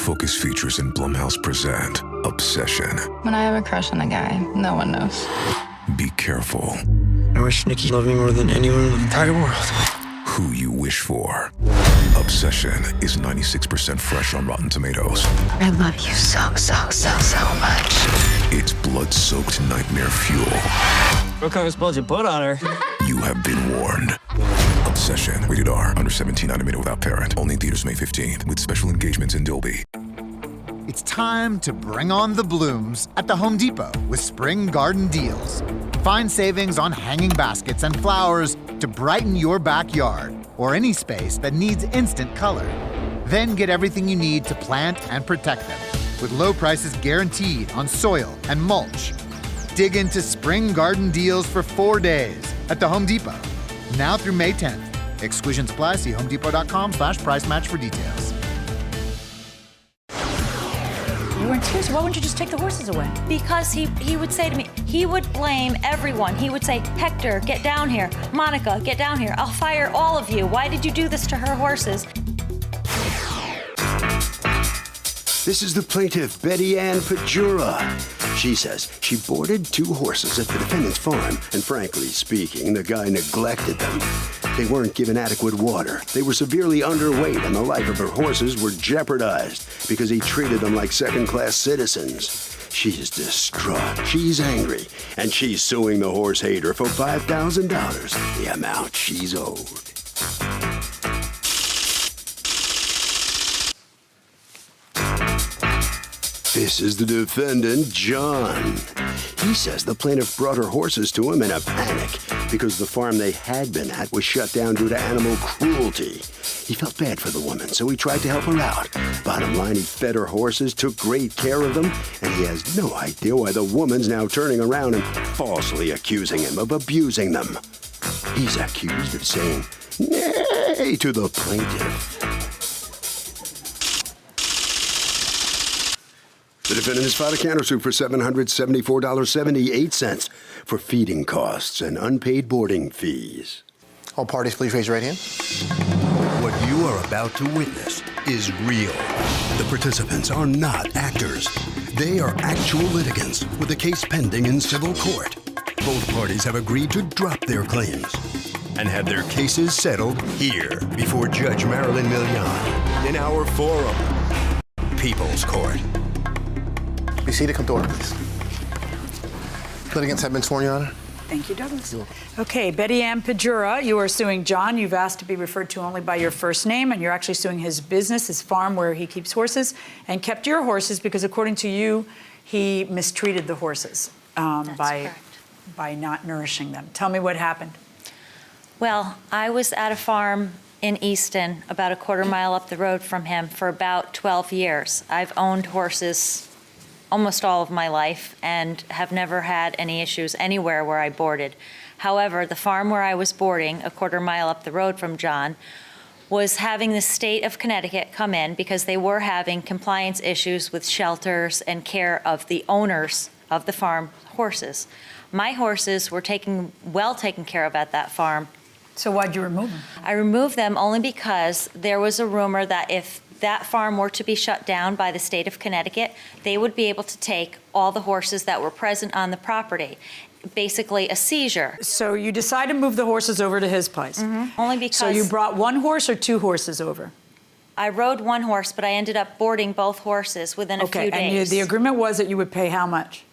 Focus Features and Blumhouse present Obsession. When I have a crush on a guy, no one knows. Be careful I wish Nikki loved me more than anyone in the entire world. who you wish for. Obsession is 96% fresh on Rotten Tomatoes. I love you so much. It's blood-soaked nightmare fuel. What kind of spells you put on her? You have been warned. Obsession. Rated R. Under 17. Animated without parent. Only in theaters May 15th. With special engagements in Dolby. It's time to bring on the blooms at the Home Depot with spring garden deals. Find savings on hanging baskets and flowers to brighten your backyard or any space that needs instant color. Then get everything you need to plant and protect them with low prices guaranteed on soil and mulch. Dig into spring garden deals for 4 days at the Home Depot. Now through May 10th. Exclusions apply. See homedepot.com/price match for details. You were in tears. Why wouldn't you just take the horses away? Because he would say to me, he would blame everyone. He would say, Hector, get down here. Monica, get down here. I'll fire all of you. Why did you do this to her horses? This is the plaintiff, Betty Ann Pajura. She says she boarded 2 horses at the defendant's farm, and frankly speaking, the guy neglected them. They weren't given adequate water. They were severely underweight, and the life of her horses were jeopardized because he treated them like second-class citizens. She's distraught. She's angry, and she's suing the horse hater for $5,000, the amount she's owed. This is the defendant, John. He says the plaintiff brought her horses to him in a panic because the farm they had been at was shut down due to animal cruelty. He felt bad for the woman, so he tried to help her out. Bottom line, he fed her horses, took great care of them, and he has no idea why the woman's now turning around and falsely accusing him of abusing them. He's accused of saying nay to the plaintiff. The defendant has filed a countersuit for $774.78 for feeding costs and unpaid boarding fees. All parties, please raise your right hand. What you are about to witness is real. The participants are not actors. They are actual litigants with a case pending in civil court. Both parties have agreed to drop their claims and have their cases settled here before Judge Marilyn Milian in our forum, People's Court. Be seated. Come to order, please. Litigants have been sworn, Your Honor. Thank you, Douglas. Okay, Betty Ann Pajura, you are suing John. You've asked to be referred to only by your first name, and you're actually suing his business, his farm where he keeps horses, and kept your horses because, according to you, he mistreated the horses by not nourishing them. Tell me what happened. Well, I was at a farm in Easton, about a quarter mile up the road from him, for about 12 years. I've owned horses almost all of my life and have never had any issues anywhere where I boarded. However, the farm where I was boarding, a quarter mile up the road from John, was having the state of Connecticut come in because they were having compliance issues with shelters and care of the owners of the farm horses. My horses were well taken care of at that farm. So why'd you remove them? I removed them only because there was a rumor that if that farm were to be shut down by the state of Connecticut, they would be able to take all the horses that were present on the property. Basically a seizure. So you decided to move the horses over to his place? Mm-hmm. Only because... So you brought 1 horse or 2 horses over? I rode 1 horse, but I ended up boarding both horses within a few days. Okay, and the agreement was that you would pay how much?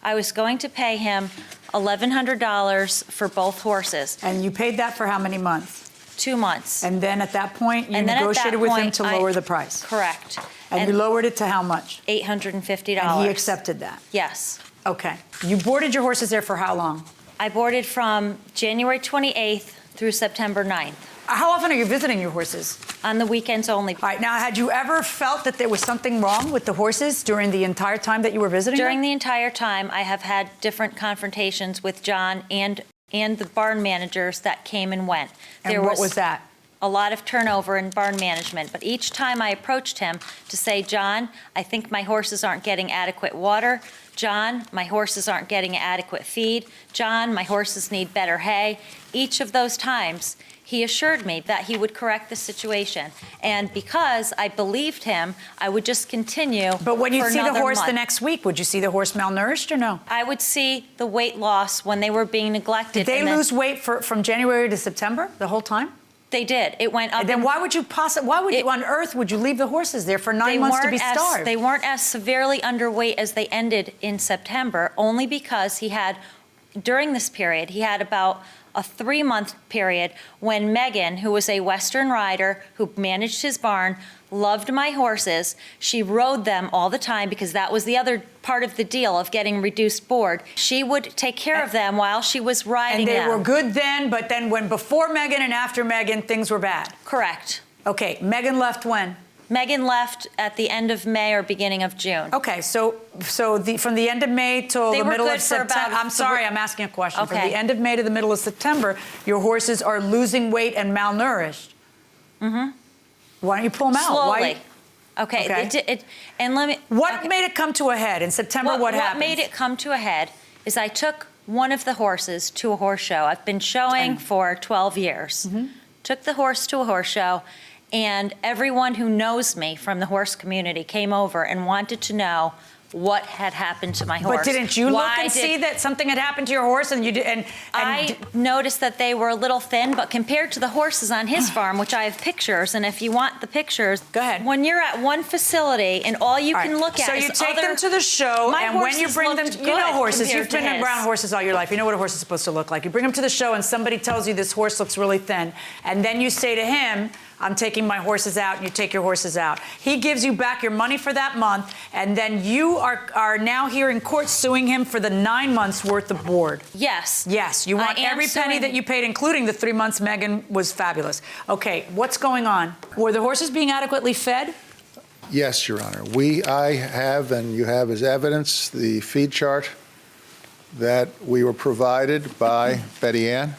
I was going to pay him $1,100 for both horses. And you paid that for how many months? 2 months. And then at that point, you negotiated with him to lower the price? Correct. And you lowered it to how much? $850. And he accepted that? Yes. Okay. You boarded your horses there for how long? I boarded from January 28th through September 9th. How often are you visiting your horses? On the weekends only. All right, now, had you ever felt that there was something wrong with the horses during the entire time that you were visiting During them? the entire time, I have had different confrontations with John and the barn managers that came and went. And what was that? A lot of turnover in barn management, but each time I approached him to say, John, I think my horses aren't getting adequate water. John, my horses aren't getting adequate feed. John, my horses need better hay. Each of those times, he assured me that he would correct the situation. And because I believed him, I would just continue. But when you for see the another horse the month. next week, would you see the horse malnourished or no? I would see the weight loss when they were being neglected. Did they and then- lose weight from January to September, the whole time? They did. It went up. And then why would you on earth would you leave the horses there for 9 months to be starved? They weren't as severely underweight as they ended in September, only because he had, during this period, he had about a 3-month period when Megan, who was a Western rider who managed his barn, loved my horses. She rode them all the time because that was the other part of the deal of getting reduced board. She would take care of them while she was riding them. And they were good then, but then when before Megan and after Megan, things were bad. Correct. Okay, Megan left when? Megan left at the end of May or beginning of June. Okay, so from the end of May till They the were middle good of for September. about I'm sorry, I'm asking a question. From Okay. the end of May to the middle of September, your horses are losing weight and malnourished. Mm-hmm. Why don't you pull them out? Slowly. Why? Okay. And let me. What made it come to a head in September? What happened? What made it come to a head is I took one of the horses to a horse show. I've been showing for 12 years. Mm-hmm. Took the horse to a horse show, and everyone who knows me from the horse community came over and wanted to know what had happened to my horse. But didn't you look and see that something had happened to your horse, and you did? And I noticed that they were a little thin, but compared to the horses on his farm, which I have pictures, and if you want the pictures, go ahead. When you're at one facility and all you can look at so is you take other, them to the show, my and when you horses bring them, looked you know good horses. compared You've been to his. around horses all your life. You know what a horse is supposed to look like. You bring them to the show, and somebody tells you this horse looks really thin, and then you say to him, I'm taking my horses out, and you take your horses out. He gives you back your money for that month, and then you are now here in court suing him for the 9 months worth of board. Yes. Yes, you want every penny that you paid, including the 3 months Megan was fabulous. Okay, what's going on? Were the horses being adequately fed? Yes, Your Honor. I have, and you have as evidence, the feed chart that we were provided by Betty Ann.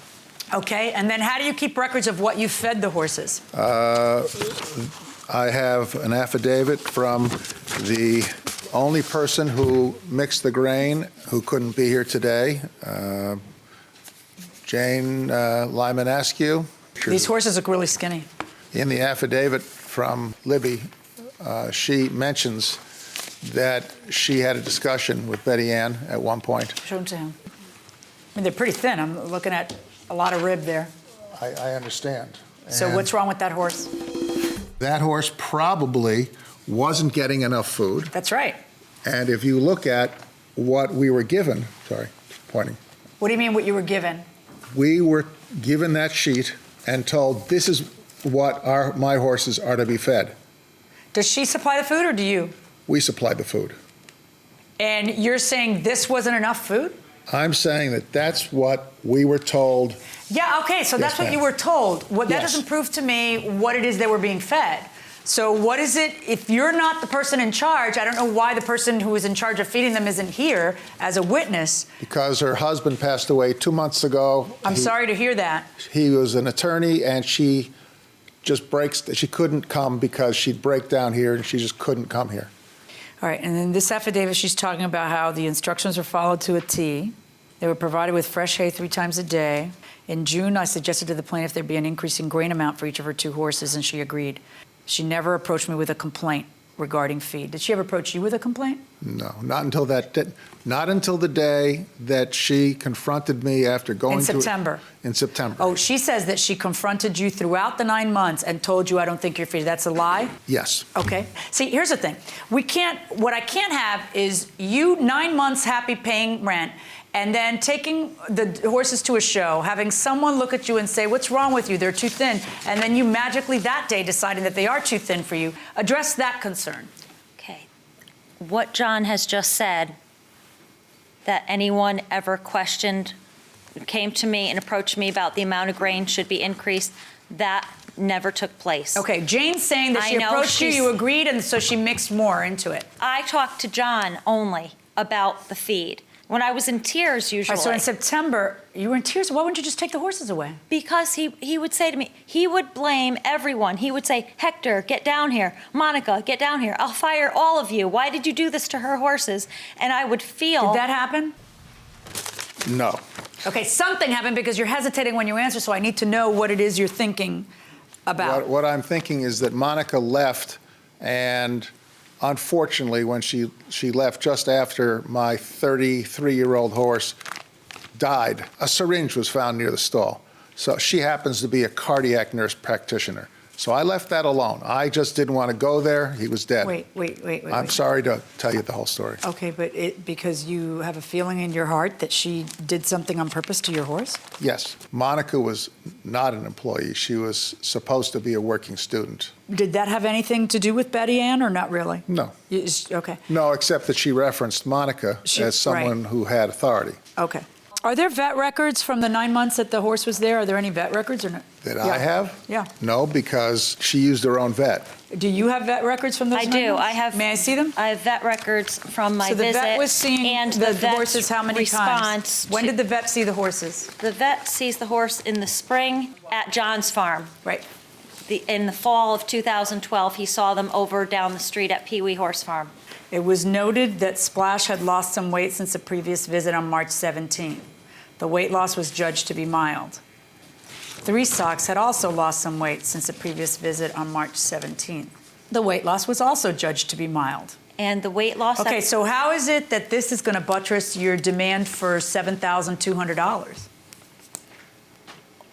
Okay, and then how do you keep records of what you fed the horses? I have an affidavit from the only person who mixed the grain who couldn't be here today, Jane Lyman Askew. These horses look really skinny. In the affidavit from Libby, she mentions that she had a discussion with Betty Ann at one point. Show them to him. I mean, they're pretty thin. I'm looking at a lot of rib there. I understand. So And what's wrong with that horse? that horse probably wasn't getting enough food. That's right. And if you look at what we were given, pointing. What do you mean what you were given? We were given that sheet and told this is what my horses are to be fed. Does she supply the food or do you? We supply the food. And you're saying this wasn't enough food? I'm saying that that's what we were told. Yeah, okay, so that's Yes, what ma'am. you were told. That Yes. doesn't prove to me what it is they were being fed. So what is it, if you're not the person in charge, I don't know why the person who is in charge of feeding them isn't here as a witness. Because her husband passed away 2 months ago. I'm sorry to hear that. He was an attorney, and she couldn't come because she'd break down here, and she just couldn't come here. All right, and then this affidavit, she's talking about how the instructions were followed to a T. They were provided with fresh hay 3 times a day. In June, I suggested to the plaintiff there be an increase in grain amount for each of her 2 horses, and she agreed. She never approached me with a complaint regarding feed. Did she ever approach you with a complaint? No, not until the day that she confronted me after going In September? In September. Oh, she says that she confronted you throughout the 9 months and told you, I don't think you're feeding. That's a lie? Yes. Okay. See, here's the thing. What I can't have is you 9 months happy paying rent and then taking the horses to a show, having someone look at you and say, what's wrong with you? They're too thin. And then you magically that day deciding that they are too thin for you. Address that concern. Okay. What John has just said, that anyone ever questioned, came to me and approached me about the amount of grain should be increased, that never took place. Okay, Jane's saying that she approached you, you agreed, and so she mixed more into it. I talked to John only about the feed. When I was in tears, usually. So in September, you were in tears. Why wouldn't you just take the horses away? Because he would say to me, he would blame everyone. He would say, Hector, get down here. Monica, get down here. I'll fire all of you. Why did you do this to her horses? And I would feel. Did that happen? No. Okay, something happened because you're hesitating when you answer, so I need to know what it is you're thinking about. What I'm thinking is that Monica left, and unfortunately, when she left just after my 33-year-old horse died, a syringe was found near the stall. So she happens to be a cardiac nurse practitioner. So I left that alone. I just didn't want to go there. He was dead. Wait. I'm sorry to tell you the whole story. Okay, but because you have a feeling in your heart that she did something on purpose to your horse? Yes. Monica was not an employee. She was supposed to be a working student. Did that have anything to do with Betty Ann or not really? No. Okay. No, except that she referenced Monica as someone who had authority. Okay. Are there vet records from the 9 months that the horse was there? Are there any vet records or not? That I have? Yeah. No, because she used her own vet. Do you have vet records from those? I 9 do. months? I have. May I see them? I have vet records from my so the visit. vet was seeing and the vet's horses how many times? When did the vet see the horses? The vet sees the horse in the spring at John's farm. Right. In the fall of 2012, he saw them over down the street at Pee Wee Horse Farm. It was noted that Splash had lost some weight since a previous visit on March 17th. The weight loss was judged to be mild. 3 Socks had also lost some weight since a previous visit on March 17th. The weight loss was also judged to be mild. And the weight loss... Okay, so how is it that this is going to buttress your demand for $7,200?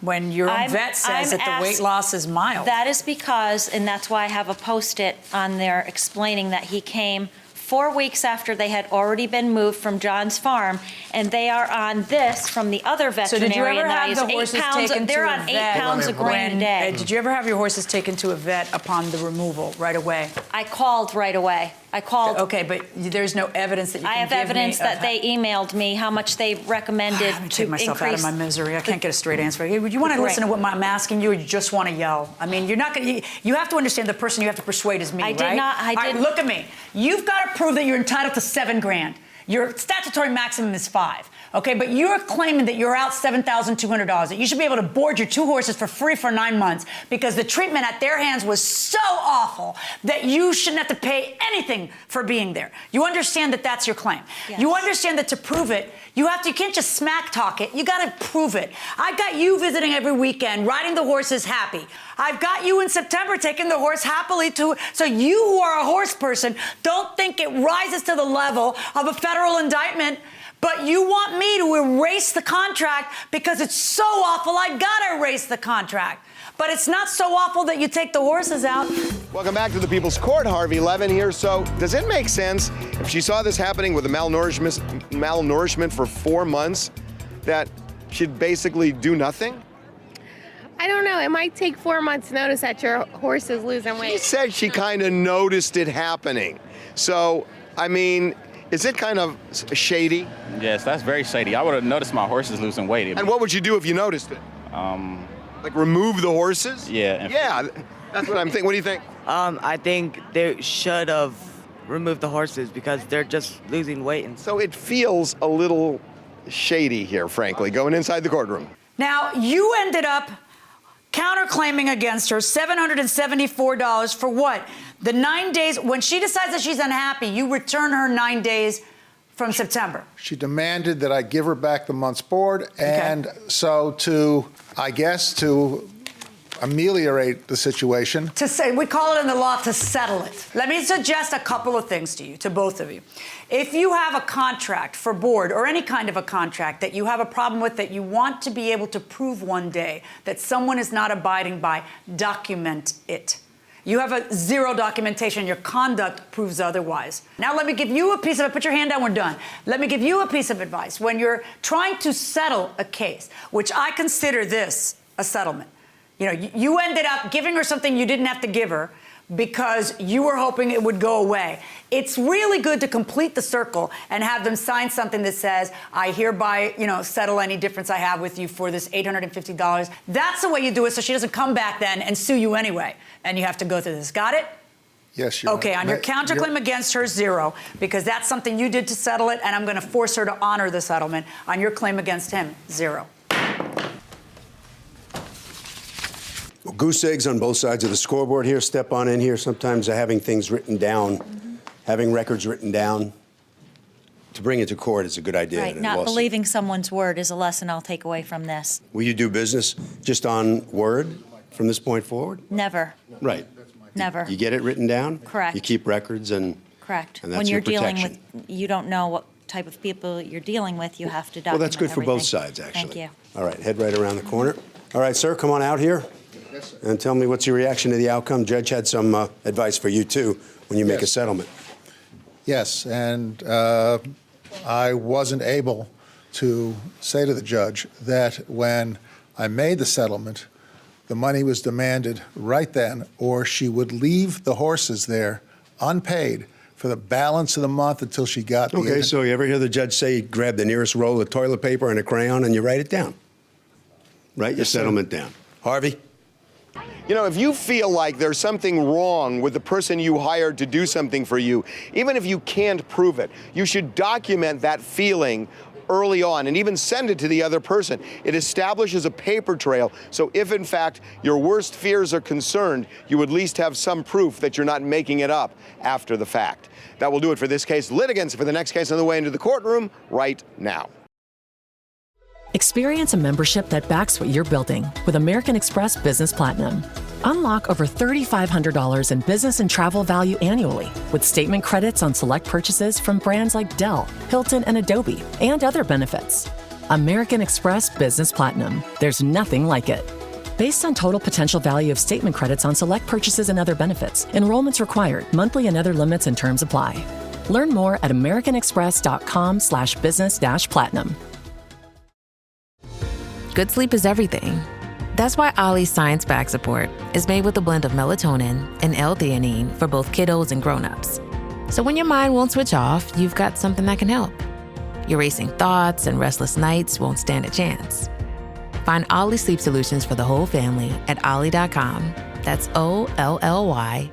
When your own vet says that the weight loss is mild. That is because, and that's why I have a Post-it on there explaining that he came 4 weeks after they had already been moved from John's farm, and they are on this from the other veterinarian. So did you ever have the 8 horses pounds, taken they're to on a 8 vet? pounds of grain a day. Did you ever have your horses taken to a vet upon the removal right away? I called right away. I called. Okay, but there's no evidence that you can I have give evidence me that they emailed me how much they recommended Let me to take myself out of my misery. I can't get a straight answer. Would you want to listen to what I'm asking you, or you just want to yell? I mean, you're not going to. You have to understand the person you have to persuade is me, right? I All right, didn't. look at me. You've got to prove that you're entitled to $7,000. Your statutory maximum is $5,000. Okay, but you're claiming that you're out $7,200, that you should be able to board your 2 horses for free for 9 months because the treatment at their hands was so awful that you shouldn't have to pay anything for being there. You understand that that's your claim. Yes. You understand that to prove it, you can't just smack talk it. You got to prove it. I've got you visiting every weekend, riding the horses happy. I've got you in September taking the horse happily to, so you who are a horse person don't think it rises to the level of a federal indictment. But you want me to erase the contract because it's so awful, I gotta erase the contract. But it's not so awful that you take the horses out. Welcome back to the People's Court. Harvey Levin here. So, does it make sense if she saw this happening with a malnourishment for 4 months that she'd basically do nothing? I don't know. It might take 4 months' notice that your horse is losing weight. She said she kind of noticed it happening. So, I mean, is it kind of shady? Yes, that's very shady. I would have noticed my horse is losing weight. And what would you do if you noticed it? Like remove the horses? Yeah. Yeah, that's what I'm thinking. What do you think? I think they should have removed the horses because they're just losing weight. And so it feels a little shady here, frankly, going inside the courtroom. Now, you ended up counterclaiming against her $774 for what? The 9 days, when she decides that she's unhappy, you return her 9 days from September. She demanded that I give her back the month's board, and so to ameliorate the situation. We call it in the law to settle it. Let me suggest a couple of things to you, to both of you. If you have a contract for board or any kind of a contract that you have a problem with that you want to be able to prove one day that someone is not abiding by, document it. You have a 0 documentation. Your conduct proves otherwise. Now let me give you a piece of it. Put your hand down. We're done. Let me give you a piece of advice. When you're trying to settle a case, which I consider this a settlement, you ended up giving her something you didn't have to give her because you were hoping it would go away. It's really good to complete the circle and have them sign something that says, I hereby, settle any difference I have with you for this $850. That's the way you do it so she doesn't come back then and sue you anyway. And you have to go through this. Got it? Yes, Your Honor. Okay, on your counterclaim against her, 0, because that's something you did to settle it, and I'm going to force her to honor the settlement. On your claim against him, 0. Well, goose eggs on both sides of the scoreboard here. Step on in here. Sometimes having things written down, having records written down to bring it to court is a good idea. Right, in a not lawsuit. believing someone's word is a lesson I'll take away from this. Will you do business just on word from this point forward? Never, Right. never. You get it written down? Correct. You keep records and Correct. And that's When your you're dealing with, protection. you don't know what type of people you're dealing with, you have to document well, that's good for both everything. sides, actually. Thank you. All right, head right around the corner. All right, sir, come on out here and tell me what's your reaction to the outcome. Judge had some advice for you, too, when you make a settlement. Yes, and I wasn't able to say to the judge that when I made the settlement, the money was demanded right then, or she would leave the horses there unpaid for the balance of the month until she got the Okay, so you ever hear the judge say, grab the nearest roll of toilet paper and a crayon and you write it down? Write your settlement down. Harvey? You know, if you feel like there's something wrong with the person you hired to do something for you, even if you can't prove it, you should document that feeling early on and even send it to the other person. It establishes a paper trail, so if in fact your worst fears are concerned, you at least have some proof that you're not making it up after the fact. That will do it for this case. Litigants for the next case on the way into the courtroom right now. Experience a membership that backs what you're building with American Express Business Platinum. Unlock over $3,500 in business and travel value annually with statement credits on select purchases from brands like Dell, Hilton, and Adobe, and other benefits. American Express Business Platinum. There's nothing like it. Based on total potential value of statement credits on select purchases and other benefits, enrollments required, monthly and other limits and terms apply. Learn more at americanexpress.com/business-platinum. Good sleep is everything. That's why Ollie's Science Bag Support is made with a blend of melatonin and L-theanine for both kiddos and grown-ups. So when your mind won't switch off, you've got something that can help. Your racing thoughts and restless nights won't stand a chance. Find Ollie Sleep Solutions for the whole family at ollie.com. That's OLLY.com.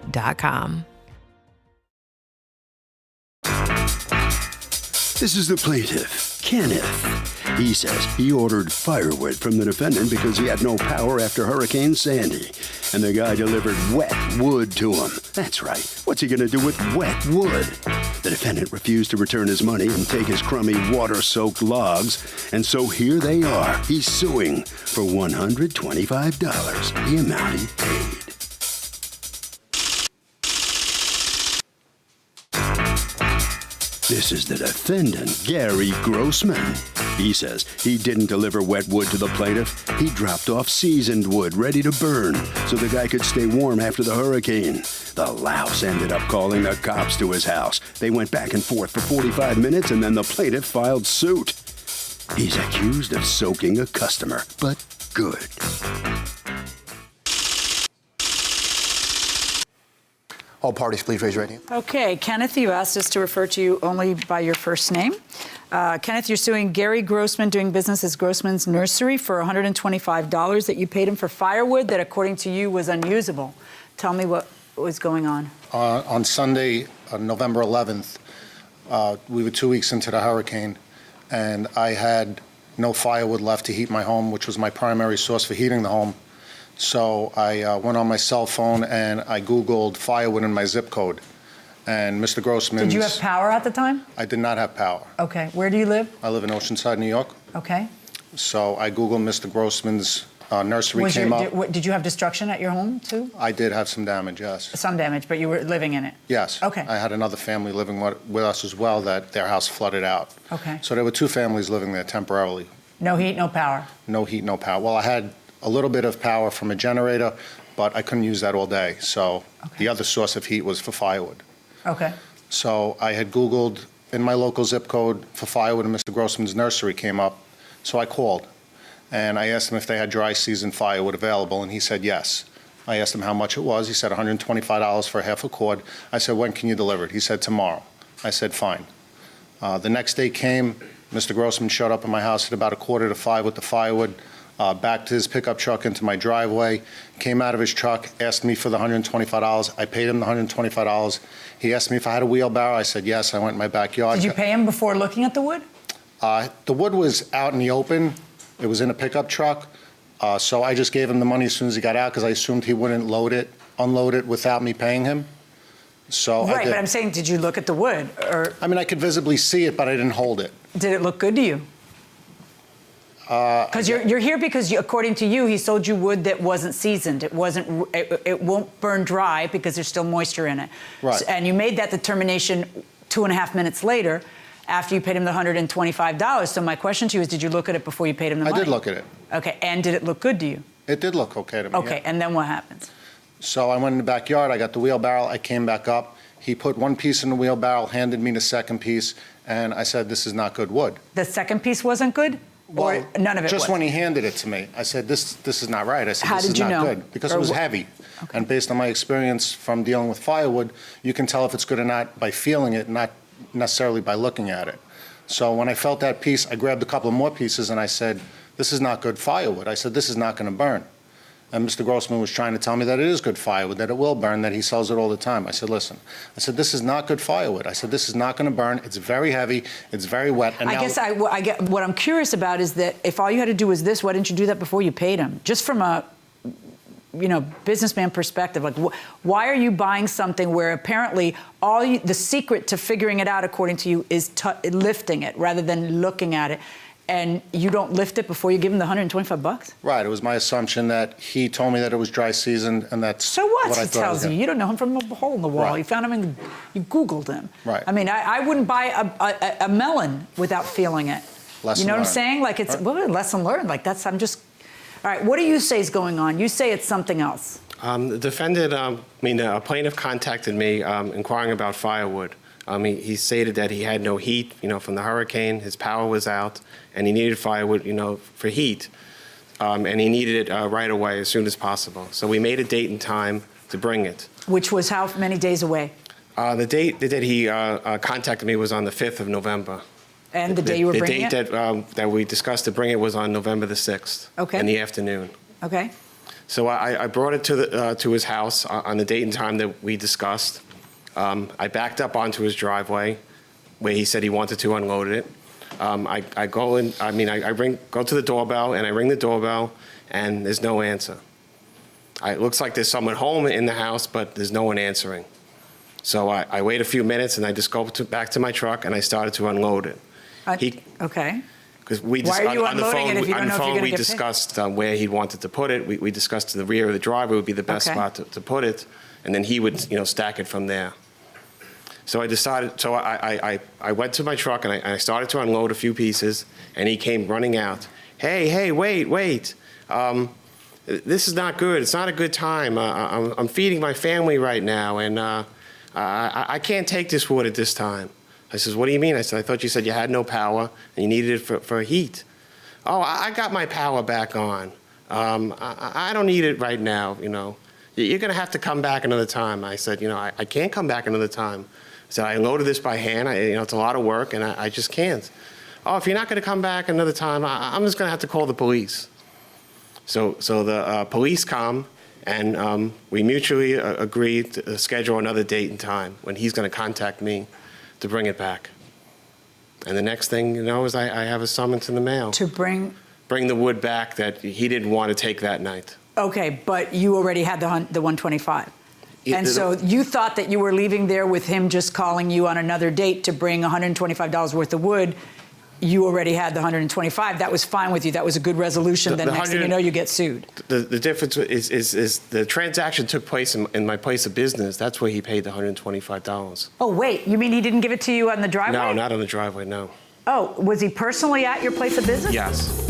This is the plaintiff, Kenneth. He says he ordered firewood from the defendant because he had no power after Hurricane Sandy. And the guy delivered wet wood to him. That's right. What's he going to do with wet wood? The defendant refused to return his money and take his crummy water-soaked logs. And so here they are. He's suing for $125, the amount he paid. This is the defendant, Gary Grossman. He says he didn't deliver wet wood to the plaintiff. He dropped off seasoned wood ready to burn so the guy could stay warm after the hurricane. The louse ended up calling the cops to his house. They went back and forth for 45 minutes and then the plaintiff filed suit. He's accused of soaking a customer, but good. All parties, please raise your right hand. Okay, Kenneth, you asked us to refer to you only by your first name. Kenneth, you're suing Gary Grossman, doing business as Grossman's Nursery, for $125 that you paid him for firewood that, according to you, was unusable. Tell me what was going on. On Sunday, November 11th, we were 2 weeks into the hurricane, and I had no firewood left to heat my home, which was my primary source for heating the home. So I went on my cell phone and I Googled firewood in my zip code. And Mr. Grossman's... Did you have power at the time? I did not have power. Okay. Where do you live? I live in Oceanside, New York. Okay. So I Googled Mr. Grossman's nursery, came up. Did you have destruction at your home, too? I did have some damage, yes. Some damage, but you were living in it? Yes. Okay. I had another family living with us as well that their house flooded out. Okay. So there were two families living there temporarily. No heat, no power? No heat, no power. Well, I had a little bit of power from a generator, but I couldn't use that all day. So the other source of heat was for firewood. Okay. So I had Googled in my local zip code for firewood, and Mr. Grossman's Nursery came up. So I called, and I asked him if they had dry season firewood available, and he said yes. I asked him how much it was. He said $125 for half a cord. I said, when can you deliver it? He said, tomorrow. I said, fine. The next day came. Mr. Grossman showed up at my house at about 4:45 with the firewood. Backed his pickup truck into my driveway, came out of his truck, asked me for the $125. I paid him the $125. He asked me if I had a wheelbarrow. I said yes. I went in my backyard. Did you pay him before looking at the wood? The wood was out in the open. It was in a pickup truck. So I just gave him the money as soon as he got out because I assumed he wouldn't unload it without me paying him. So Right, I did. but I'm saying, did you look at the wood? Or I mean, I could visibly see it, but I didn't hold it. did it look good to you? Because you're here because, according to you, he sold you wood that wasn't seasoned. It won't burn dry because there's still moisture in it. Right. And you made that determination 2.5 minutes later after you paid him the $125. So my question to you is, did you look at it before you paid him the money? I did look at it. Okay, and did it look good to you? It did look okay to me. Okay, yeah. and then what happens? So I went in the backyard, I got the wheelbarrow, I came back up. He put one piece in the wheelbarrow, handed me the second piece, and I said, this is not good wood. The second piece wasn't good? Well, or none of it just was? when he handed it to me, I said, this is not right. I said, How this did is you not know? good. Because Or it was wh- heavy. And based on my experience from dealing with firewood, you can tell if it's good or not by feeling it, not necessarily by looking at it. So when I felt that piece, I grabbed a couple of more pieces and I said, this is not good firewood. I said, this is not going to burn. And Mr. Grossman was trying to tell me that it is good firewood, that it will burn, that he sells it all the time. I said, listen, I said, this is not good firewood. I said, this is not going to burn. It's very heavy. It's very wet. And I now, guess I get what I'm curious about is that if all you had to do was this, why didn't you do that before you paid him? Just from a businessman perspective, like why are you buying something where apparently the secret to figuring it out, according to you, is lifting it rather than looking at it, and you don't lift it before you give him the $125? Right. It was my assumption that he told me that it was dry seasoned, and that's So what? I He thought it tells was. you. You don't know him from a hole in the wall. Right. You found him you Googled him. Right. I mean, I wouldn't buy a melon without feeling it. Lesson you know what I'm learned. saying? Like it's Right. well, lesson learned. Like that's all right. What do you say is going on? You say it's something else. The defendant, a plaintiff contacted me inquiring about firewood. He stated that he had no heat, from the hurricane. His power was out, and he needed firewood, for heat. And he needed it right away, as soon as possible. So we made a date and time to bring it. Which was how many days away? The date that he contacted me was on the 5th of November. And the day you were bringing it? The date that we discussed to bring it was on November the 6th. Okay. In the afternoon. Okay. So I brought it to his house on the date and time that we discussed. I backed up onto his driveway where he said he wanted to unload it. I go to the doorbell, and I ring the doorbell, and there's no answer. It looks like there's someone home in the house, but there's no one answering. So I wait a few minutes, and I just go back to my truck, and I started to unload it. Okay. Because Why are you unloading it if you don't know if you're going to we get paid? discussed where he wanted to put it. We discussed the rear of the driveway would be the best Okay. spot to put it, and then he would stack it from there. So I decided. So I went to my truck and I started to unload a few pieces, and he came running out. Hey, wait! This is not good. It's not a good time. I'm feeding my family right now, and I can't take this wood at this time. I says, what do you mean? I said, I thought you said you had no power and you needed it for heat. Oh, I got my power back on. I don't need it right now, You're going to have to come back another time. I said, I can't come back another time. I said, I unloaded this by hand. It's a lot of work, and I just can't. Oh, if you're not going to come back another time, I'm just going to have to call the police. So the police come, and we mutually agreed to schedule another date and time when he's going to contact me to bring it back. And the next thing is I have a summons in the mail. To bring the wood back that he didn't want to take that night. Okay, but you already had the 125. And so you thought that you were leaving there with him just calling you on another date to bring $125 worth of wood. You already had the 125. That was fine with you. That was a good resolution. Then next thing you know, you get sued. The difference is the transaction took place in my place of business. That's where he paid the $125. Oh, wait. You mean he didn't give it to you on the driveway? No, not on the driveway, no. Oh, was he personally at your place of business? Yes.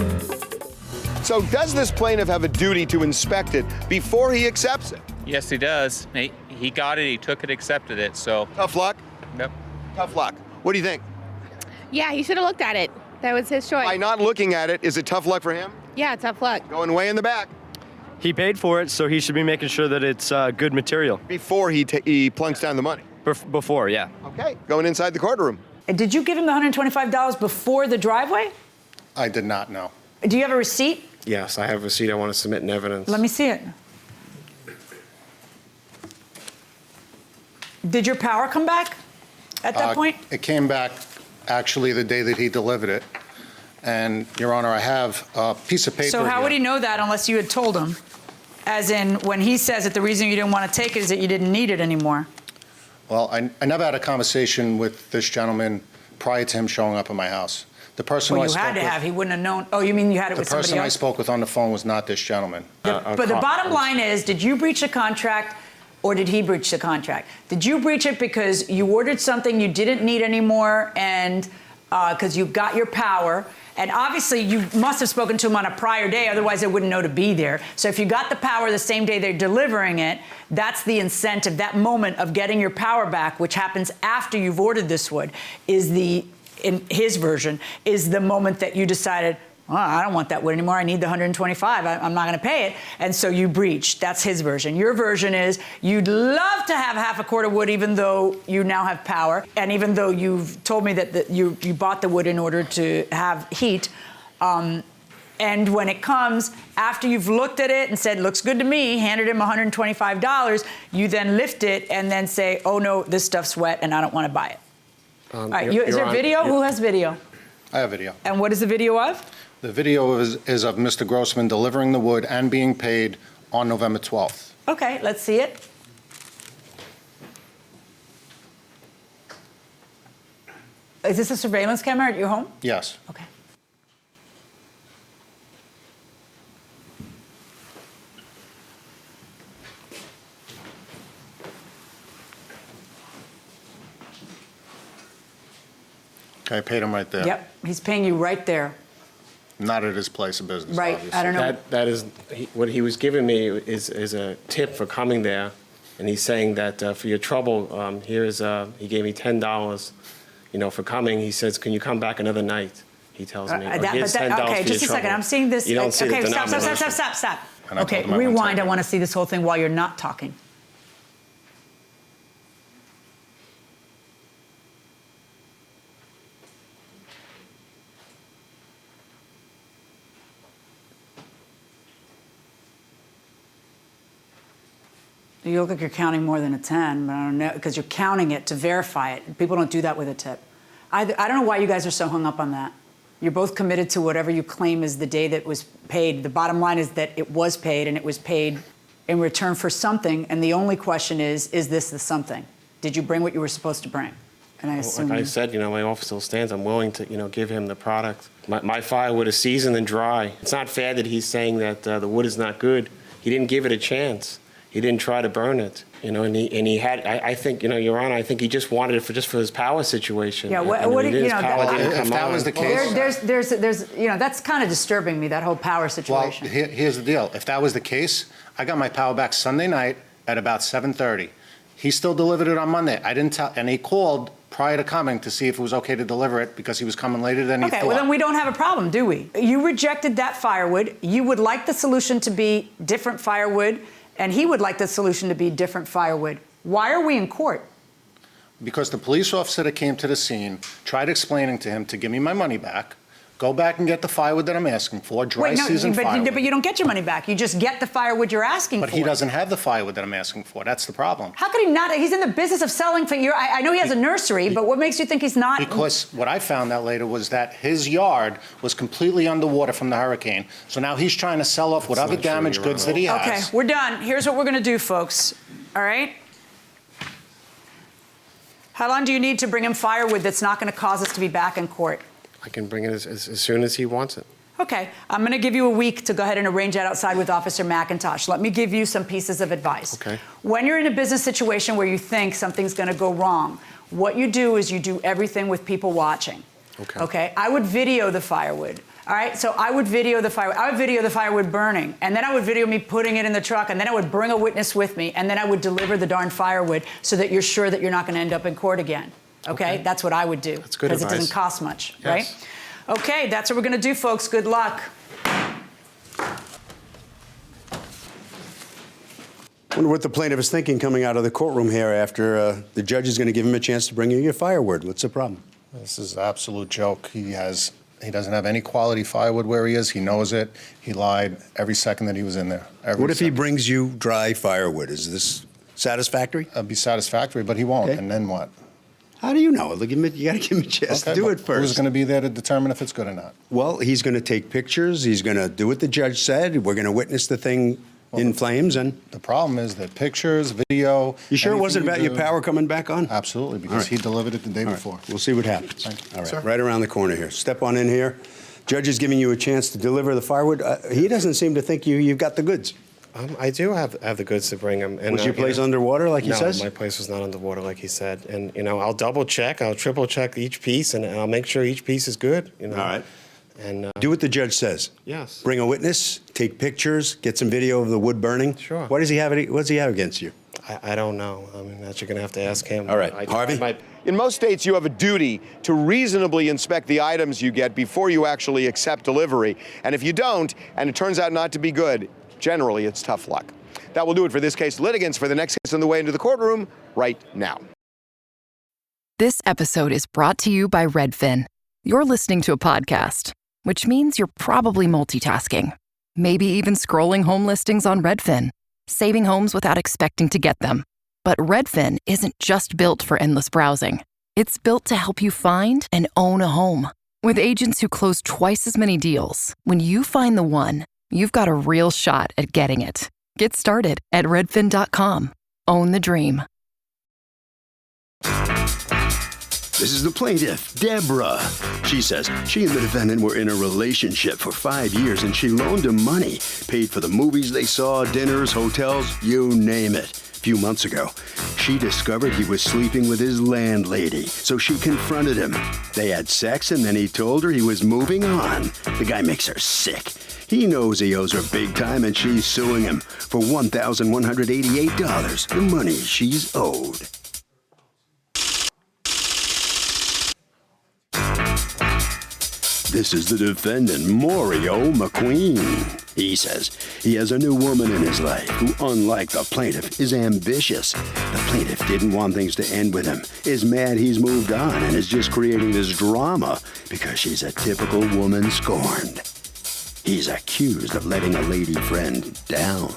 So does this plaintiff have a duty to inspect it before he accepts it? Yes, he does. He got it, he took it, accepted it, so. Tough luck? Yep. Tough luck. What do you think? Yeah, he should have looked at it. That was his choice. By not looking at it, is it tough luck for him? Yeah, tough luck. Going way in the back. He paid for it, so he should be making sure that it's good material. Before he plunks down the money? Before, yeah. Okay, going inside the courtroom. And did you give him the $125 before the driveway? I did not know. Do you have a receipt? Yes, I have a receipt I want to submit in evidence. Let me see it. Did your power come back at that point? It came back actually the day that he delivered it. And, Your Honor, I have a piece of paper So how here. would he know that unless you had told him? As in, when he says that the reason you didn't want to take it is that you didn't need it anymore. Well, I never had a conversation with this gentleman prior to him showing up at my house. The person Well, who I you spoke had to with, have. He wouldn't have known. Oh, you mean you had it with somebody else? the person I spoke with on the phone was not this gentleman. But the bottom line is, did you breach a contract or did he breach the contract? Did you breach it because you ordered something you didn't need anymore and because you got your power? And obviously, you must have spoken to him on a prior day, otherwise they wouldn't know to be there. So if you got the power the same day they're delivering it, that's the incentive. That moment of getting your power back, which happens after you've ordered this wood, is in his version, is the moment that you decided, oh, I don't want that wood anymore. I need the 125. I'm not going to pay it. And so you breached. That's his version. Your version is you'd love to have half a cord of wood even though you now have power. And even though you've told me that you bought the wood in order to have heat. And when it comes, after you've looked at it and said, looks good to me, handed him $125, you then lift it and then say, oh, no, this stuff's wet and I don't want to buy it. All right. Is there video? Who has video? I have video. And what is the video of? The video is of Mr. Grossman delivering the wood and being paid on November 12th. Okay, let's see it. Is this a surveillance camera at your home? Yes. Okay. Okay, I paid him right there. Yep, he's paying you right there. Not at his place of business, Right, obviously. I don't know. That is what he was giving me is a tip for coming there, and he's saying that for your trouble, he gave me $10, for coming. He says, can you come back another night? He tells me. Okay, just a second. I'm seeing this. You don't see okay, the stop. And I Okay, told him I wouldn't rewind. take I it. want to see this whole thing while you're not talking. You look like you're counting more than a 10, but I don't know, because you're counting it to verify it. People don't do that with a tip. I don't know why you guys are so hung up on that. You're both committed to whatever you claim is the day that was paid. The bottom line is that it was paid, and it was paid in return for something, and the only question is this the something? Did you bring what you were supposed to bring? And I assume... Like I said, my office still stands. I'm willing to, give him the product. My firewood is seasoned and dry. It's not fair that he's saying that the wood is not good. He didn't give it a chance. He didn't try to burn it, and he had. I think, Your Honor, I think he just wanted it for his power situation. Yeah, If that was the case, there's that's kind of disturbing me, that whole power situation. Well, here's the deal. If that was the case, I got my power back Sunday night at about 7:30. He still delivered it on Monday. I didn't tell, and he called prior to coming to see if it was okay to deliver it because he was coming later than he thought. Okay, well then we don't have a problem, do we? You rejected that firewood. You would like the solution to be different firewood. And he would like the solution to be different firewood. Why are we in court? Because the police officer that came to the scene tried explaining to him to give me my money back, go back and get the firewood that I'm asking for, season firewood. But you don't get your money back. You just get the firewood you're asking for. But he doesn't have the firewood that I'm asking for. That's the problem. How could he not? He's in the business of selling for you. I know he has a nursery, but what makes you think he's not? Because what I found out later was that his yard was completely underwater from the hurricane. So now he's trying to sell off whatever damaged goods that he has. Okay, we're done. Here's what we're going to do, folks. All right? How long do you need to bring him firewood that's not going to cause us to be back in court? I can bring it as soon as he wants it. Okay, I'm going to give you a week to go ahead and arrange that outside with Officer McIntosh. Let me give you some pieces of advice. Okay. When you're in a business situation where you think something's going to go wrong, what you do is you do everything with people watching. Okay. Okay? I would video the firewood. All right, so I would video the firewood. I would video the firewood burning, and then I would video me putting it in the truck, and then I would bring a witness with me, and then I would deliver the darn firewood so that you're sure that you're not going to end up in court again. Okay? That's what I would do. That's good advice. Because it doesn't cost much, right? Okay, that's what we're going to do, folks. Good luck. Wonder what the plaintiff is thinking coming out of the courtroom here after the judge is going to give him a chance to bring you your firewood. What's the problem? This is an absolute joke. He doesn't have any quality firewood where he is. He knows it. He lied every second that he was in there. What if he brings you dry firewood? Is this satisfactory? It'd be satisfactory, but he won't. Okay. And then what? How do you know? You got to give him a chance to do it first. Who's going to be there to determine if it's good or not? Well, he's going to take pictures. He's going to do what the judge said. We're going to witness the thing in flames, and the problem is the pictures, video. You sure it wasn't anything about you your do- power coming back on? Absolutely, because All right. he delivered it the day All right. before. We'll see what happens. Thank you. All right, Sir. right around the corner here. Step on in here. Judge is giving you a chance to deliver the firewood. He doesn't seem to think you've got the goods. I do have the goods to bring him. And, Was your place underwater, like he says? No, my place was not underwater, like he said. And I'll double check, I'll triple check each piece, and I'll make sure each piece is good. All right. And do what the judge says. Yes. Bring a witness, take pictures, get some video of the wood burning. Sure. What does he have against you? I don't know. I mean, that you're going to have to ask him. All right. Harvey? In most states, you have a duty to reasonably inspect the items you get before you actually accept delivery. And if you don't, and it turns out not to be good, generally it's tough luck. That will do it for this case. Litigants for the next case on the way into the courtroom right now. This episode is brought to you by Redfin. You're listening to a podcast, which means you're probably multitasking. Maybe even scrolling home listings on Redfin, saving homes without expecting to get them. But Redfin isn't just built for endless browsing. It's built to help you find and own a home. With agents who close twice as many deals, when you find the one, you've got a real shot at getting it. Get started at redfin.com. Own the dream. This is the plaintiff, Deborah. She says she and the defendant were in a relationship for 5 years and she loaned him money, paid for the movies they saw, dinners, hotels, you name it. A few months ago, she discovered he was sleeping with his landlady, so she confronted him. They had sex and then he told her he was moving on. The guy makes her sick. He knows he owes her big time and she's suing him for $1,188, the money she's owed. This is the defendant, Mario McQueen. He says he has a new woman in his life who, unlike the plaintiff, is ambitious. The plaintiff didn't want things to end with him, is mad he's moved on, and is just creating this drama because she's a typical woman scorned. He's accused of letting a lady friend down.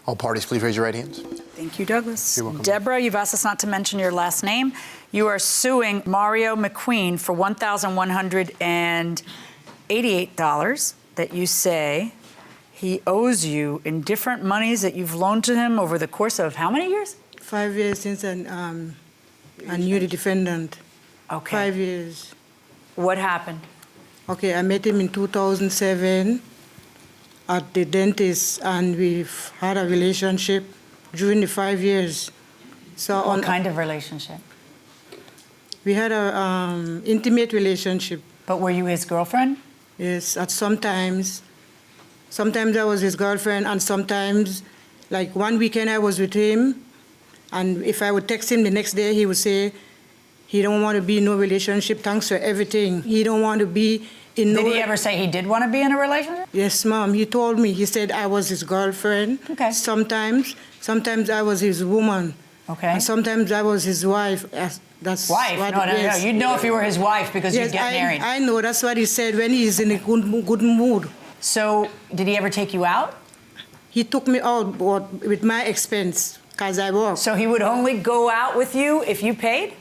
All parties, please raise your right hands. Thank you, Douglas. You're welcome. Deborah, you've asked us not to mention your last name. You are suing Mario McQueen for $1,188 that you say he owes you in different monies that you've loaned to him over the course of how many years? 5 years since I knew the defendant. Okay. 5 years. What happened? Okay, I met him in 2007 at the dentist, and we've had a relationship during the 5 years. So What kind of relationship? We had a intimate relationship. But were you his girlfriend? Yes, at sometimes. Sometimes I was his girlfriend, and sometimes, like one weekend I was with him, and if I would text him the next day, he would say he don't want to be in no relationship, thanks for everything. He don't want to be in no... Did he ever say he did want to be in a relationship? Yes, Mom. He told me. He said I was his girlfriend. Okay. Sometimes I was his woman. Okay. And sometimes I was his wife. That's Wife? what No. yes. You'd know if you were his wife because Yes, you'd get married. I know. That's what he said when he's in a good mood. So, did he ever take you out? He took me out with my expense because I work. So he would only go out with you if you paid?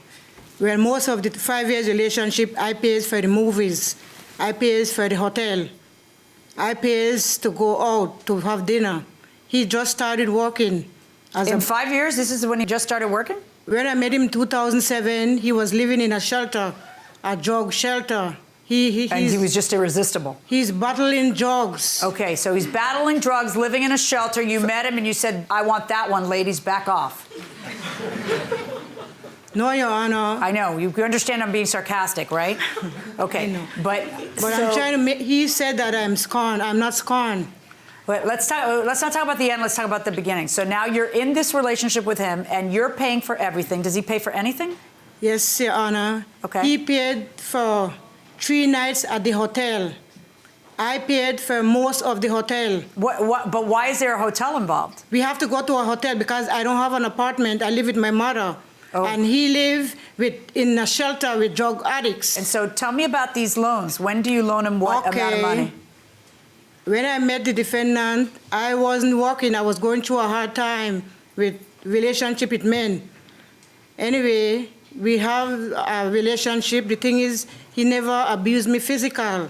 Well, most of the 5 years relationship, I pays for the movies. I pays for the hotel. I pays to go out to have dinner. He just started working. In 5 years, this is when he just started working? When I met him in 2007, he was living in a shelter, a drug shelter. And he was just irresistible. He's battling drugs. Okay, so he's battling drugs, living in a shelter. You met him and you said, I want that one, ladies, back off. No, Your Honor. I know. You understand I'm being sarcastic, right? Okay. I know. But I'm trying to make, he said that I'm scorned. I'm not scorned. But let's not talk about the end. Let's talk about the beginning. So now you're in this relationship with him and you're paying for everything. Does he pay for anything? Yes, Your Honor. Okay. He paid for 3 nights at the hotel. I paid for most of the hotel. But why is there a hotel involved? We have to go to a hotel because I don't have an apartment. I live with my mother. Oh. And he lived in a shelter with drug addicts. And so tell me about these loans. When do you loan him what amount of money? When I met the defendant, I wasn't working. I was going through a hard time with relationship with men. Anyway, we have a relationship. The thing is, he never abused me physical.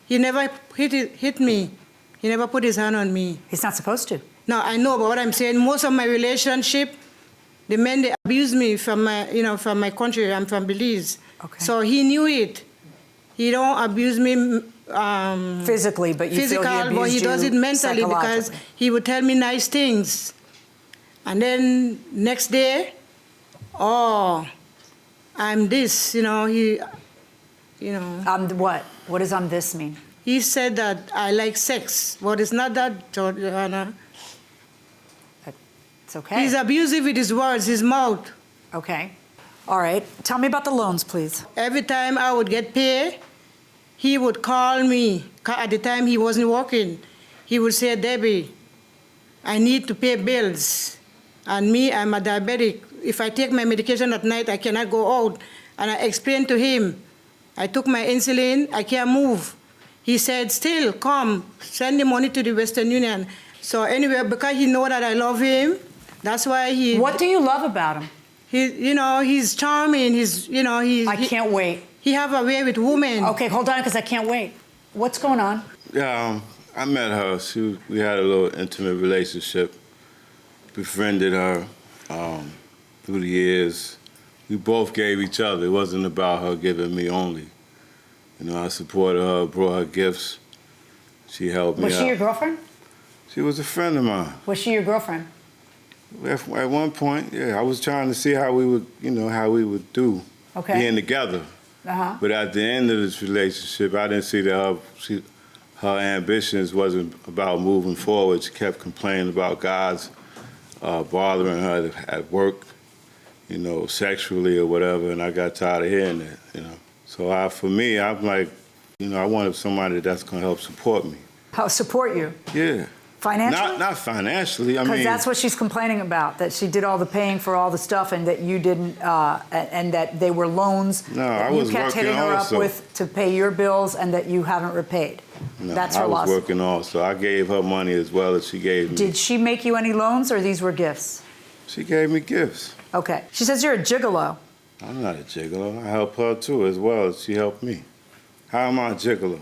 He never hit me. He never put his hand on me. He's not supposed to. No, I know, but what I'm saying, most of my relationship, the men, they abused me from my country. I'm from Belize. Okay. So he knew it. He don't abuse me physically, but you physical, feel he but he abused does you it mentally because psychologically. he would tell me nice things. And then next day, oh, I'm this, What? What does this mean? He said that I like sex, but it's not that, Joanna. It's okay. He's abusive with his words, his mouth. Okay. All right. Tell me about the loans, please. Every time I would get paid, he would call me. At the time he wasn't working. He would say, Debbie, I need to pay bills. And me, I'm a diabetic. If I take my medication at night, I cannot go out. And I explained to him, I took my insulin, I can't move. He said, still, come, send the money to the Western Union. So anyway, because he know that I love him, that's why he... What do you love about him? He's charming, I can't wait. He have a way with women. Okay, hold on, because I can't wait. What's going on? Yeah, I met her. We had a little intimate relationship. Befriended her through the years. We both gave each other. It wasn't about her giving me only. I supported her, brought her gifts. She helped me out. Was she your girlfriend? She was a friend of mine. Was she your girlfriend? At one point, yeah. I was trying to see how we would do being together. Uh-huh. But at the end of this relationship, I didn't see that her ambitions wasn't about moving forward. She kept complaining about guys bothering her at work, sexually or whatever, and I got tired of hearing that, So for me, I'm like, I wanted somebody that's going to help support me. How support you? Yeah. Financially? Not financially. I mean, because that's what she's complaining about, that she did all the paying for all the stuff and that you didn't, and that they were loans that you kept hitting her up with to pay your bills and that you haven't repaid. No, that's her I was loss. working also. I gave her money as well as she gave me. Did she make you any loans or these were gifts? She gave me gifts. Okay. She says you're a gigolo. I'm not a gigolo. I help her too as well as she helped me. How am I a gigolo?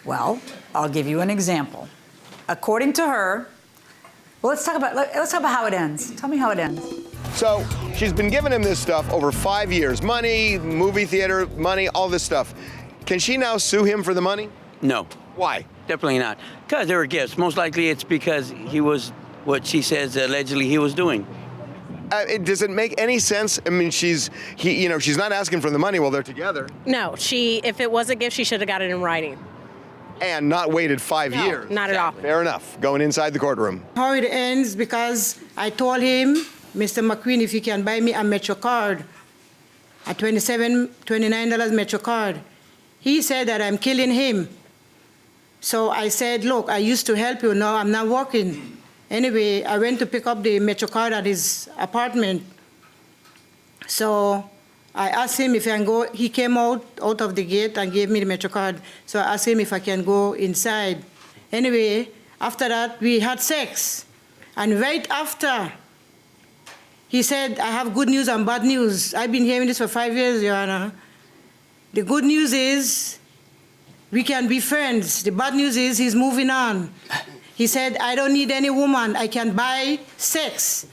Well, I'll give you an example. According to her, well, let's talk about how it ends. Tell me how it ends. So she's been giving him this stuff over 5 years. Money, movie theater, money, all this stuff. Can she now sue him for the money? No. Why? Definitely not. Because they were gifts. Most likely it's because he was what she says allegedly he was doing. Does it make any sense? I mean, she's not asking for the money while they're together. No, if it was a gift, she should have got it in writing. And not waited 5 years. Not at all. Fair enough. Going inside the courtroom. How it ends, because I told him, Mr. McQueen, if you can buy me a Metro card, a $29 Metro card. He said that I'm killing him. So I said, look, I used to help you, now I'm not working. Anyway, I went to pick up the Metro card at his apartment. So I asked him if I can go. He came out of the gate and gave me the Metro card. So I asked him if I can go inside. Anyway, after that, we had sex. And right after, he said, I have good news and bad news. I've been hearing this for 5 years, Your Honor. The good news is we can be friends. The bad news is he's moving on. He said, I don't need any woman. I can buy sex.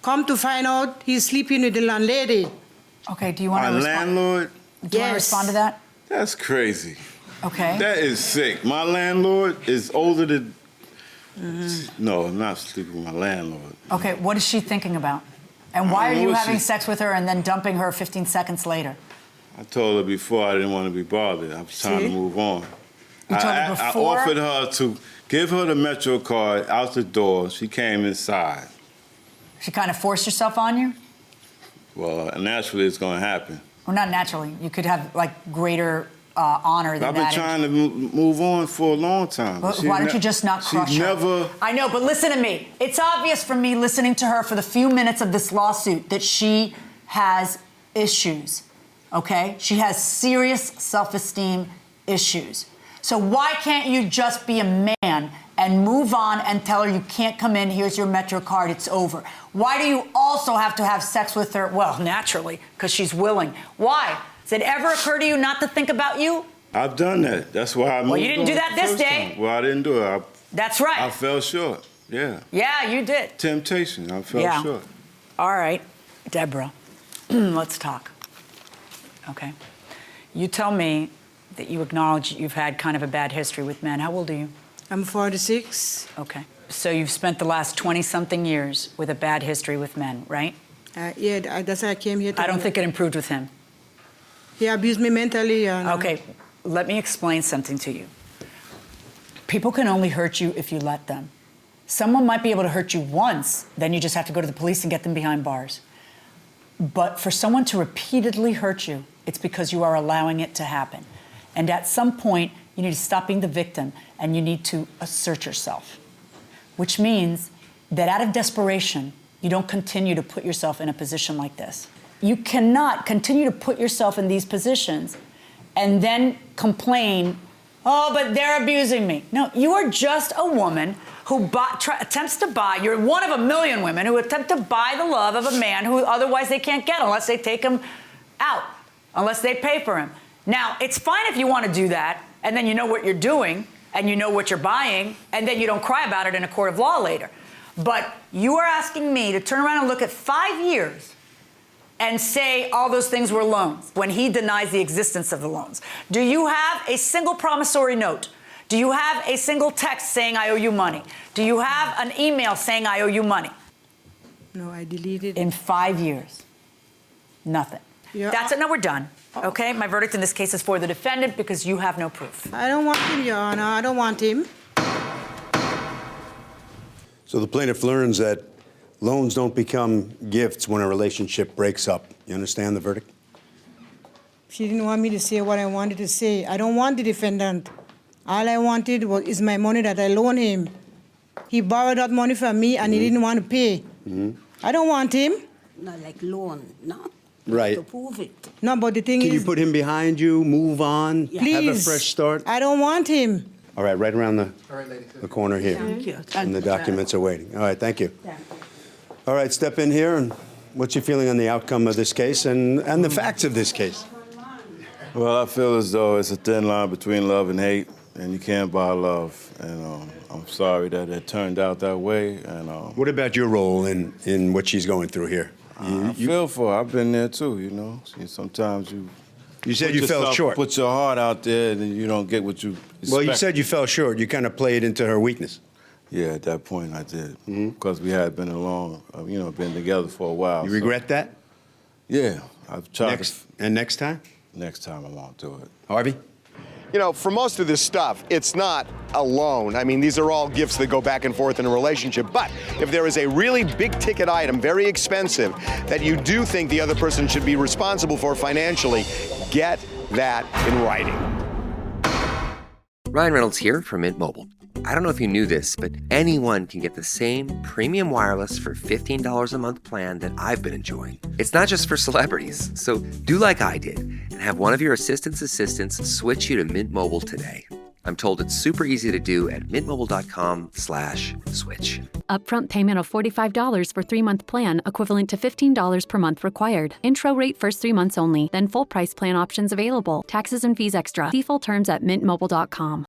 Come to find out, he's sleeping with the landlady. Okay, do you want to respond? landlord? Do you want to respond to that? That's crazy. Okay. That is sick. My landlord is older than... No, I'm not sleeping with my landlord. Okay, what is she thinking about? And why are you having sex with her and then dumping her 15 seconds later? I told her before I didn't want to be bothered. I was trying to move on. You told her before? I offered her to give her the Metro card out the door. She came inside. She kind of forced herself on you? Well, naturally it's going to happen. Well, not naturally. You could have, greater honor than I've been trying to move on for a long time. Well, why don't you just not crush her? I know, but listen to me. It's obvious from me listening to her for the few minutes of this lawsuit that she has issues, okay? She has serious self-esteem issues. So why can't you just be a man and move on and tell her you can't come in, here's your Metro card, it's over? Why do you also have to have sex with her? Well, naturally, because she's willing. Why? Is Does it ever occur to you not to think about you? I've done that. That's why I moved Well, you didn't on do that the this first day. time. Well, I didn't do it. That's right. I fell short. Yeah. Yeah, you did. Temptation. I fell short. All right. Deborah, let's talk. Okay. You tell me that you acknowledge you've had kind of a bad history with men. How old are you? I'm 46. Okay. So you've spent the last 20-something years with a bad history with men, right? Yeah, that's why I came here. I don't think it improved with him. He abused me mentally. Okay, let me explain something to you. People can only hurt you if you let them. Someone might be able to hurt you once, then you just have to go to the police and get them behind bars. But for someone to repeatedly hurt you, it's because you are allowing it to happen. And at some point, you need to stop being the victim and you need to assert yourself, which means that out of desperation, you don't continue to put yourself in a position like this. You cannot continue to put yourself in these positions and then complain, oh, but they're abusing me. No, you are just a woman who attempts to buy, you're one of a million women who attempt to buy the love of a man who otherwise they can't get unless they take him out, unless they pay for him. Now, it's fine if you want to do that, and then you know what you're doing, and you know what you're buying, and then you don't cry about it in a court of law later. But you are asking me to turn around and look at 5 years and say all those things were loans when he denies the existence of the loans. Do you have a single promissory note? Do you have a single text saying I owe you money? Do you have an email saying I owe you money? No, I deleted. In 5 years, nothing. Yeah. That's it. No, we're done. Okay, my verdict in this case is for the defendant because you have no proof. I don't want him, Your Honor. I don't want him. So the plaintiff learns that loans don't become gifts when a relationship breaks up. You understand the verdict? She didn't want me to say what I wanted to say. I don't want the defendant. All I wanted is my money that I loaned him. He borrowed that money from me and he didn't want to pay. I don't want him. Not like loan, no? Right. To prove it. No, but the thing Can is... you put him behind you, move on, Please. have a fresh start? I don't want him. All right, right around the corner here. Thank you. And the documents are waiting. All right, thank you. All right, step in here. And what's your feeling on the outcome of this case and the facts of this case? Well, I feel as though it's a thin line between love and hate, and you can't buy love. And I'm sorry that it turned out that way. And what about your role in what she's going through here? I feel for her. I've been there too, you know. Sometimes you said you fell short. Put your heart out there, and then you don't get what you expect. Well, you said you fell short. You kind of played into her weakness. Yeah, at that point I did, because we had been been together for a while. You regret that? Yeah, I've tried. And next time? Next time I won't do it. Harvey? You know, for most of this stuff, it's not a loan. I mean, these are all gifts that go back and forth in a relationship. But if there is a really big ticket item, very expensive, that you do think the other person should be responsible for financially, get that in writing. Ryan Reynolds here from Mint Mobile. I don't know if you knew this, but anyone can get the same premium wireless for $15 a month plan that I've been enjoying. It's not just for celebrities, so do like I did and have one of your assistant's assistants switch you to Mint Mobile today. I'm told it's super easy to do at mintmobile.com/switch. Upfront payment of $45 for 3-month plan, equivalent to $15 per month required. Intro rate first 3 months only, then full price plan options available. Taxes and fees extra. See full terms at mintmobile.com.